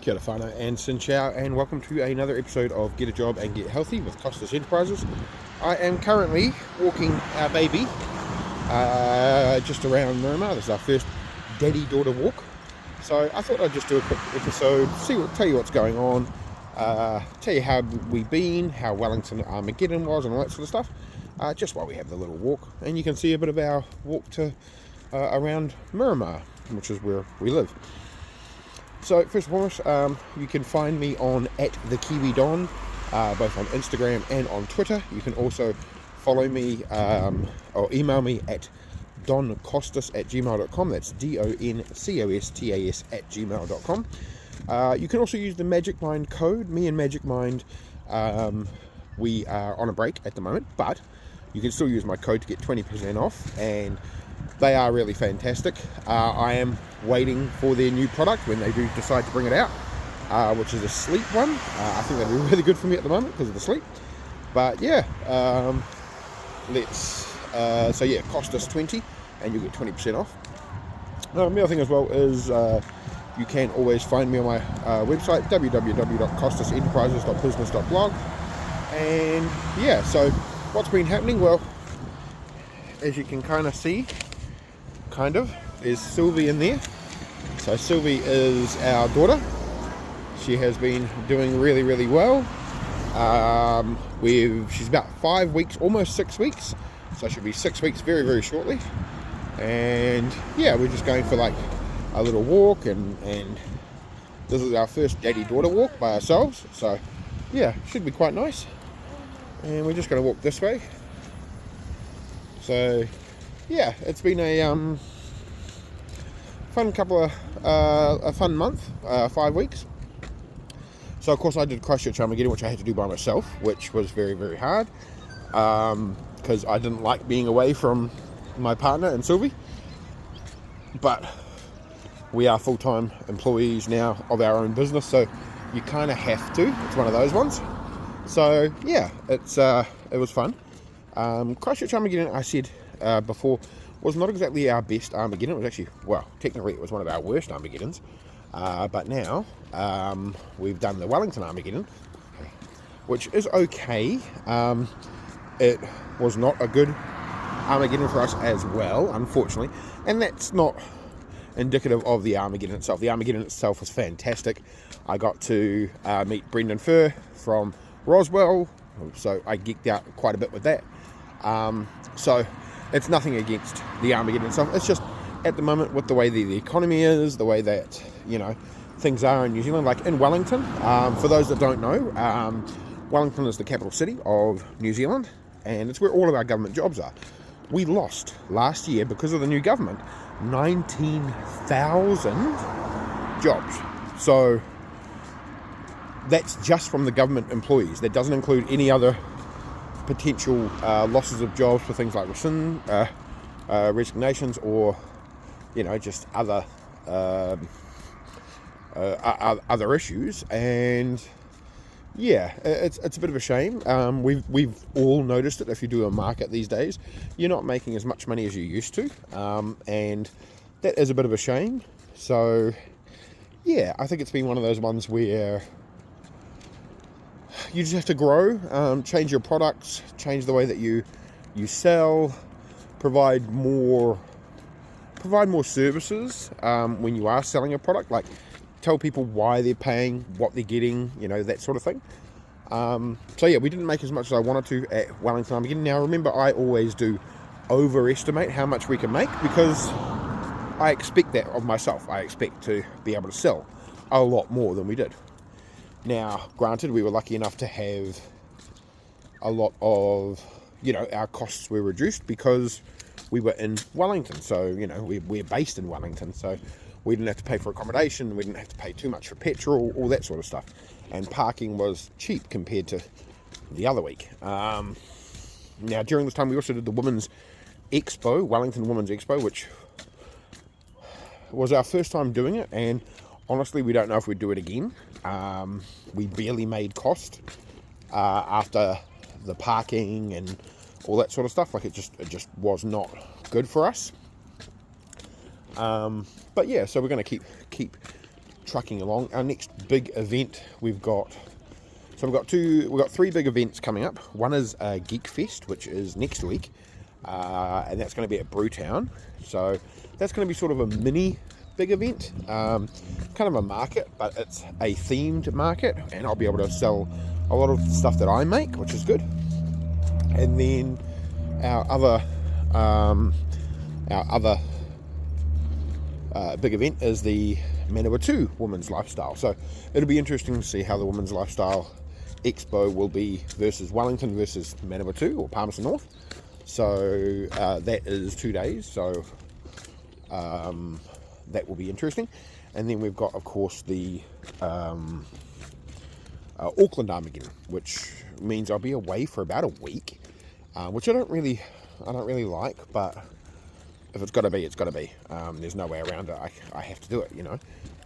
Kia ora whānau and Sin Chow, and welcome to another episode of Get a Job and Get Healthy with Costas Enterprises. I am currently walking our baby just around Miramar. This is our first daddy-daughter walk. So I thought I'd just do a quick episode, tell you what's going on, tell you how we've been, how Wellington Armageddon was and all that sort of stuff, just while we have the little walk. And you can see a bit of our walk to around Miramar, which is where we live. So first and foremost, you can find me on @thekiwidon, both on Instagram and on Twitter. You can also follow me or email me at doncostas@gmail.com. That's DONCOSTAS@gmail.com. You can also use the Magic Mind code. Me and Magic Mind, we are on a break at the moment, but you can still use my code to get 20% off, and they are really fantastic. I am waiting for their new product when they do decide to bring it out, which is a sleep one. I think that'll be really good for me at the moment because of the sleep. But yeah, so yeah, Costas 20 and you'll get 20% off. The other thing as well is you can always find me on my website, www.costasenterprises.business.blog. And yeah, so what's been happening? Well, as you can kind of see, there's Sylvie in there. So Sylvie is our daughter. She has been doing really, really well. She's about 5 weeks, almost 6 weeks. So she'll be 6 weeks very, very shortly. And yeah, we're just going for like a little walk, and this is our first daddy-daughter walk by ourselves. So yeah, should be quite nice. And we're just going to walk this way. So yeah, it's been a fun month, 5 weeks. So of course I did Christchurch Armageddon, which I had to do by myself, which was very, very hard, because I didn't like being away from my partner and Sylvie. But we are full-time employees now of our own business, so you kind of have to. It's one of those ones. So yeah, it was fun. Christchurch Armageddon, I said before, was not exactly our best Armageddon. It was actually, well, technically it was one of our worst Armageddons. But now we've done the Wellington Armageddon, which is okay. It was not a good Armageddon for us as well, unfortunately. And that's not indicative of the Armageddon itself. The Armageddon itself was fantastic. I got to meet Brendan Furr from Roswell, so I geeked out quite a bit with that. So it's nothing against the Armageddon itself. It's just at the moment, with the way the economy is, the way that, you know, things are in New Zealand, like in Wellington. For those that don't know, Wellington is the capital city of New Zealand, and it's where all of our government jobs are. We lost last year, because of the new government, 19,000 jobs. So that's just from the government employees. That doesn't include any other potential losses of jobs for things like resignations, or, you know, just other issues. And yeah, it's a bit of a shame. We've all noticed it. If you do a market these days, you're not making as much money as you used to, and that is a bit of a shame. So yeah, I think it's been one of those ones where you just have to grow, change your products, change the way that you sell, provide more services when you are selling a product, like tell people why they're paying, what they're getting, you know, that sort of thing. So yeah, we didn't make as much as I wanted to at Wellington Armageddon. Now remember, I always do overestimate how much we can make, because I expect that of myself. I expect to be able to sell a lot more than we did. Now, granted, we were lucky enough to have a lot of, you know, our costs were reduced because we were in Wellington. So, you know, we're based in Wellington, so we didn't have to pay for accommodation, we didn't have to pay too much for petrol, all that sort of stuff. And parking was cheap compared to the other week. Now, during this time, we also did the Women's Expo, Wellington Womens Expo, which was our first time doing it, and honestly, we don't know if we'd do it again. We barely made cost after the parking and all that sort of stuff. Like it just was not good for us. But yeah, so we're going to keep trucking along. Our next big event we've got 3 big events coming up. One is Geek Fest, which is next week, and that's going to be at Brewtown. So that's going to be sort of a mini big event, kind of a market, but it's a themed market, and I'll be able to sell a lot of the stuff that I make, which is good. And then our other big event is the Manawatu Women's Lifestyle. So it'll be interesting to see how the Women's Lifestyle Expo will be versus Wellington versus Manawatu or Palmerston North. So that is 2 days, so that will be interesting. And then we've got, of course, the Auckland Armageddon, which means I'll be away for about a week, which I don't really like, but if it's got to be, it's got to be. There's no way around it. I have to do it, you know.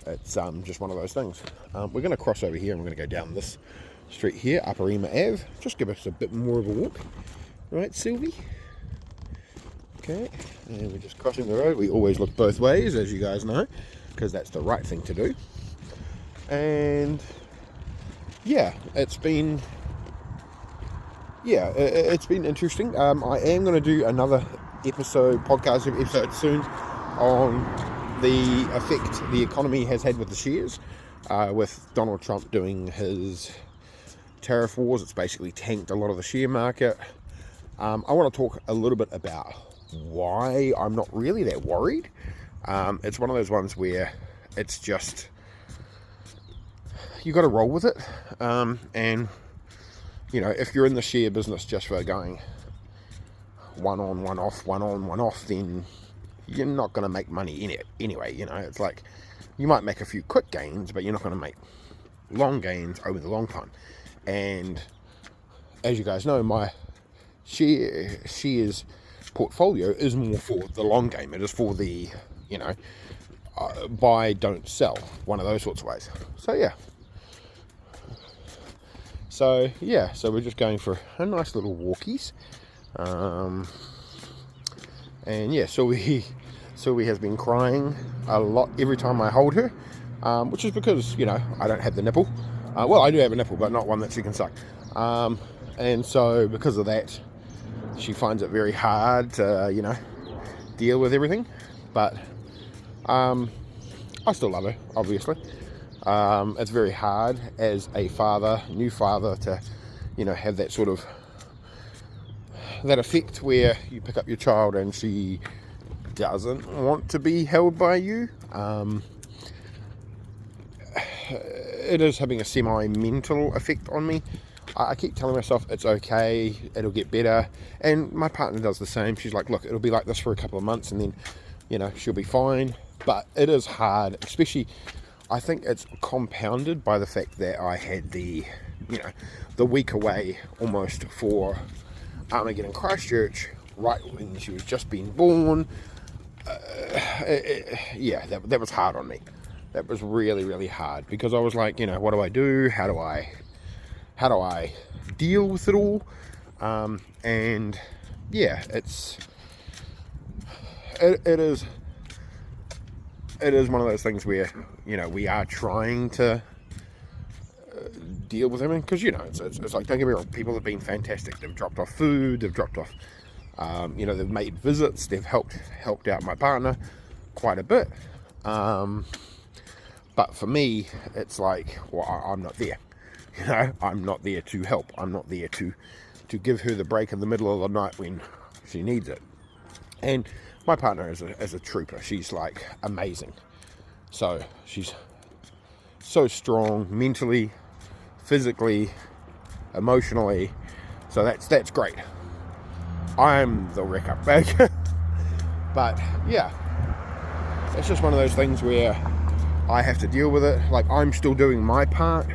It's just one of those things. We're going to cross over here and we're going to go down this street here, Upper Ema Ave. Just give us a bit more of a walk. Right, Sylvie? Okay, and we're just crossing the road. We always look both ways, as you guys know, because that's the right thing to do. And yeah, it's been interesting. I am going to do another podcast episode soon on the effect the economy has had with the shares, with Donald Trump doing his tariff wars. It's basically tanked a lot of the share market. I want to talk a little bit about why I'm not really that worried. It's one of those ones where it's just, you got to roll with it, and you know, if you're in the share business just for going one on, one off, then you're not going to make money in it anyway. You know, it's like you might make a few quick gains, but you're not going to make long gains over the long time. And as you guys know, my shares portfolio is more for the long game. It is for the, you know, buy, don't sell, one of those sorts of ways. So yeah, so we're just going for a nice little walkies, and yeah, Sylvie has been crying a lot every time I hold her, which is because, you know, I don't have the nipple. Well, I do have a nipple, but not one that she can suck, and so because of that, she finds it very hard to, you know, deal with everything. But I still love her, obviously. It's very hard as a new father, to, you know, have that sort of, that effect where you pick up your child and she doesn't want to be held by you. It is having a semi-mental effect on me. I keep telling myself it's okay, it'll get better, and my partner does the same. She's like, look, it'll be like this for a couple of months and then, you know, she'll be fine. But it is hard, especially, I think it's compounded by the fact that I had the, you know, the week away almost for Armageddon Christchurch, right when she was just being born. Yeah, that was hard on me. That was really, really hard, because I was like, you know, what do I do? How do I deal with it all? And yeah, it is one of those things where, you know, we are trying to deal with everything, because, you know, it's like, don't get me wrong, people have been fantastic. They've dropped off food, they've dropped off, you know, they've made visits, they've helped out my partner quite a bit. But for me, it's like, well, I'm not there. You know, I'm not there to help. I'm not there to give her the break in the middle of the night when she needs it. And my partner is a trooper. She's like amazing. So she's so strong mentally, physically, emotionally. So that's great. I'm the wreck up bag. But yeah, it's just one of those things where I have to deal with it. Like, I'm still doing my part,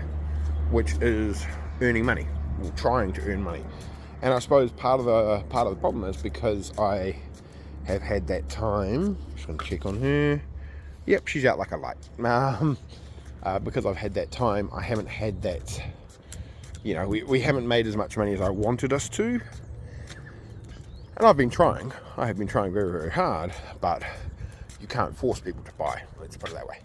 which is earning money, or trying to earn money. And I suppose part of the problem is because I have had that time. Just going to check on her. Yep, she's out like a light. Because I've had that time, I haven't had that, you know, we haven't made as much money as I wanted us to. And I've been trying. I have been trying very, very hard, but you can't force people to buy. Let's put it that way.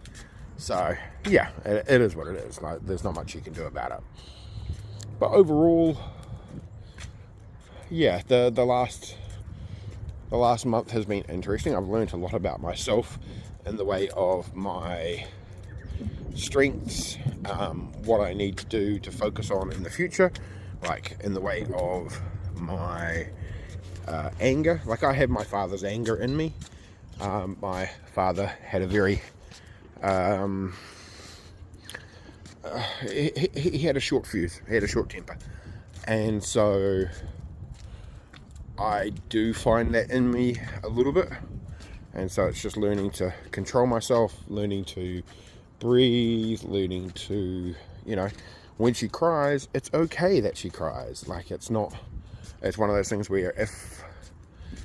So yeah, it is what it is. Like, there's not much you can do about it. But overall, yeah, the last month has been interesting. I've learned a lot about myself in the way of my strengths, what I need to do to focus on in the future, like in the way of my anger. Like, I have my father's anger in me. My father had a very he had a short fuse. He had a short temper, and so I do find that in me a little bit. And so it's just learning to control myself, learning to breathe, learning to, when she cries, it's okay that she cries. Like, it's one of those things where if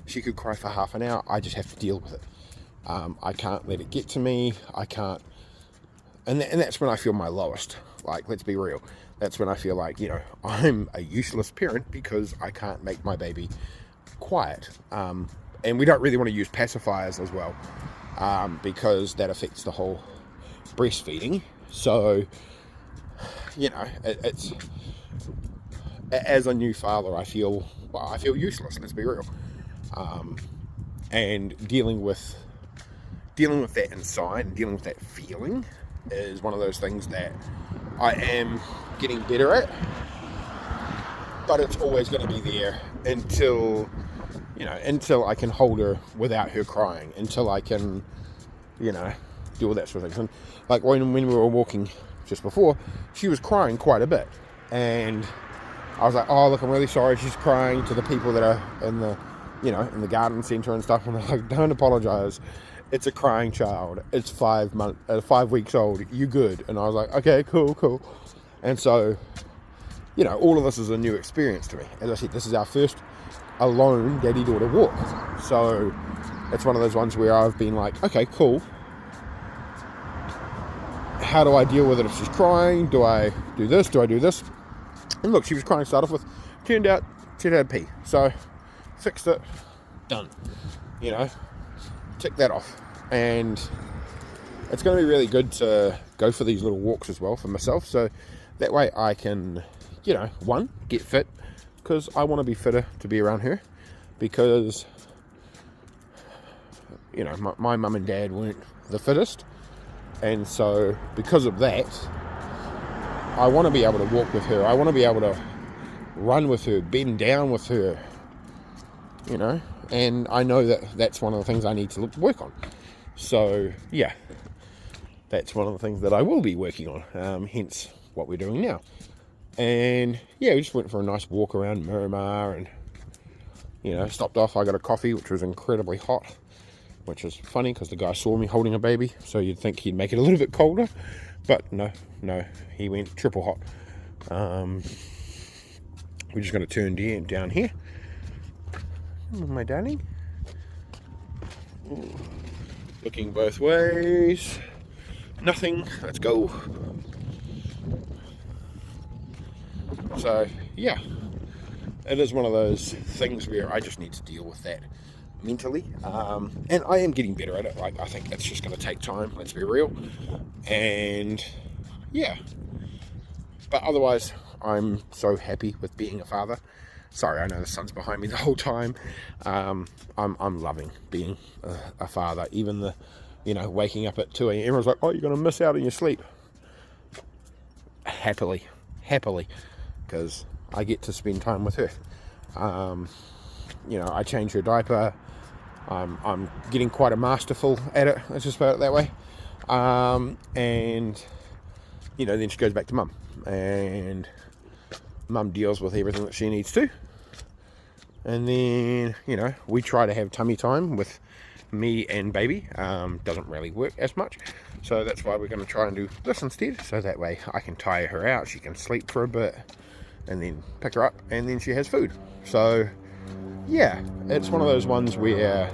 she could cry for half an hour, I just have to deal with it. I can't let it get to me. I can't, and that's when I feel my lowest. Like, let's be real. That's when I feel like, I'm a useless parent because I can't make my baby quiet. And we don't really want to use pacifiers as well, because that affects the whole breastfeeding. So, it's, as a new father, I feel useless. Let's be real. And dealing with that inside and dealing with that feeling is one of those things that I am getting better at, but it's always going to be there until I can hold her without her crying, until I can, do all that sort of things. And like when we were walking just before, she was crying quite a bit, and I was like, oh, look, I'm really sorry she's crying, to the people that are in the, in the garden centre and stuff. And I'm like, don't apologise. It's a crying child. It's 5 weeks old. You good? And I was like, okay, cool. And so, all of this is a new experience to me. As I said, this is our first alone daddy-daughter walk. So it's one of those ones where I've been like, okay, cool. How do I deal with it if she's crying? Do I do this? Do I do this? And look, she was crying to start off with. Turned out she had pee. So fixed it. Done. Tick that off. And it's going to be really good to go for these little walks as well for myself. So that way I can, one, get fit, because I want to be fitter to be around her, because, my mum and dad weren't the fittest. And so because of that, I want to be able to walk with her. I want to be able to run with her, bend down with her, and I know that that's one of the things I need to work on. So yeah, that's one of the things that I will be working on, hence what we're doing now. And yeah, we just went for a nice walk around Miramar, and stopped off. I got a coffee, which was incredibly hot, which is funny because the guy saw me holding a baby, so you'd think he'd make it a little bit colder, but no, he went triple hot. We're just going to turn down here. My darling. Ooh. Looking both ways. Nothing. Let's go. So, yeah. It is one of those things where I just need to deal with that mentally. And I am getting better at it. Like, I think it's just going to take time. Let's be real. And, yeah. But otherwise, I'm so happy with being a father. Sorry, I know the sun's behind me the whole time. I'm loving being a father. Even the, waking up at 2 a.m. Everyone's like, oh, you're going to miss out on your sleep. Happily, because I get to spend time with her. I change her diaper. I'm getting quite a masterful at it. Let's just put it that way. And then she goes back to mum, and mum deals with everything that she needs to. And then, we try to have tummy time with me and baby. Doesn't really work as much. So that's why we're going to try and do this instead. So that way I can tire her out. She can sleep for a bit and then pick her up, and then she has food. So, yeah, it's one of those ones where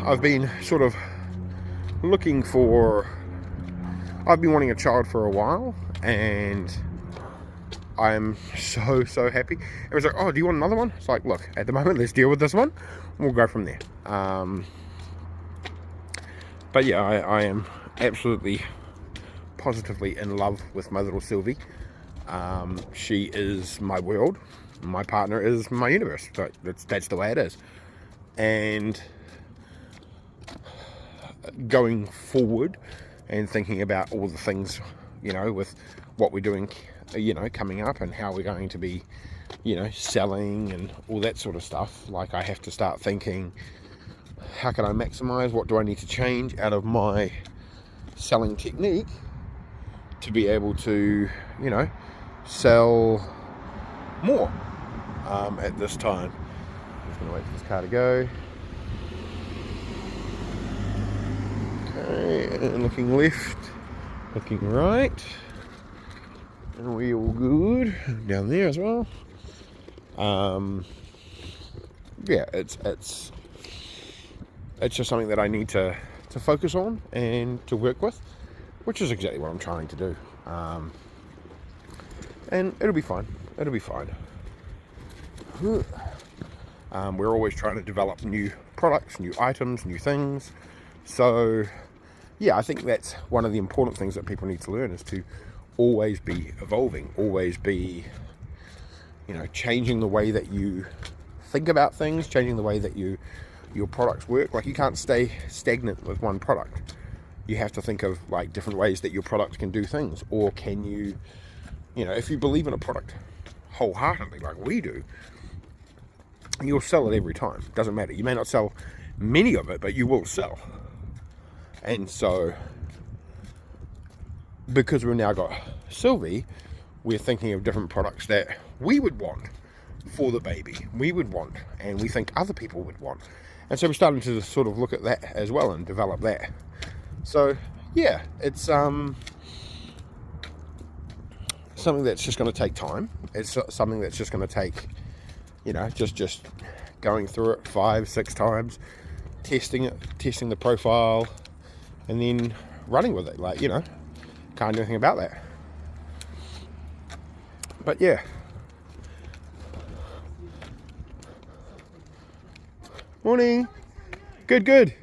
I've been sort of I've been wanting a child for a while, and I'm so happy. It was like, oh, do you want another one? It's like, look, at the moment, let's deal with this one. We'll go from there. But yeah, I am absolutely positively in love with my little Sylvie. She is my world. My partner is my universe. So that's the way it is. And going forward and thinking about all the things, with what we're doing, coming up, and how we're going to be, selling and all that sort of stuff. Like, I have to start thinking, how can I maximize? What do I need to change out of my selling technique to be able to, sell more at this time? I'm just going to wait for this car to go. Okay, and looking left, looking right, and we all good down there as well. Yeah, it's just something that I need to focus on and to work with, which is exactly what I'm trying to do. And it'll be fine. It'll be fine. We're always trying to develop new products, new items, new things. So yeah, I think that's one of the important things that people need to learn, is to always be evolving, always be, changing the way that you think about things, changing the way that your products work. Like, you can't stay stagnant with one product. You have to think of like different ways that your product can do things. Or can you, if you believe in a product wholeheartedly like we do, you'll sell it every time. Doesn't matter. You may not sell many of it, but you will sell. And so, because we've now got Sylvie, we're thinking of different products that we would want for the baby. We would want, and we think other people would want. And so we're starting to sort of look at that as well and develop that. So yeah, it's something that's just going to take time. It's something that's just going to take, just going through it 5-6 times, testing it, testing the profile, and then running with it. Like, can't do anything about that. But yeah. Morning. Good.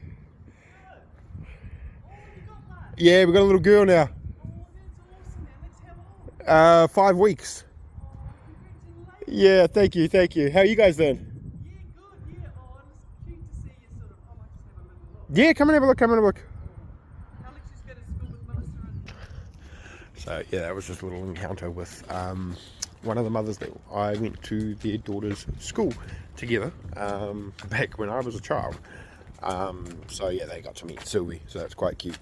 Yeah, we've got a little girl now. 5 weeks. Yeah, thank you. How are you guys doing? Yeah, come and have a look. So yeah, that was just a little encounter with one of the mothers that I went to their daughter's school together back when I was a child. So yeah, they got to meet Sylvie, so that's quite cute.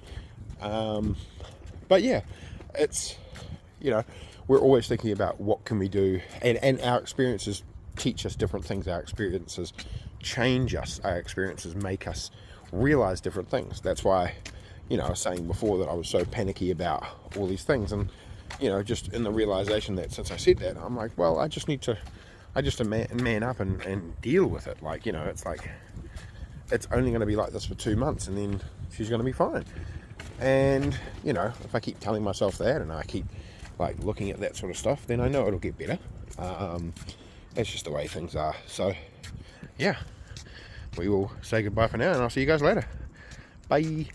But yeah, it's, we're always thinking about what can we do, and our experiences teach us different things. Our experiences change us. Our experiences make us realize different things. That's why, I was saying before that I was so panicky about all these things, and just in the realization that since I said that, I'm like, well, I just man up and deal with it. Like, it's like, it's only going to be like this for 2 months, and then she's going to be fine. And if I keep telling myself that, and I keep like looking at that sort of stuff, then I know it'll get better. It's just the way things are. So yeah, we will say goodbye for now, and I'll see you guys later. Bye.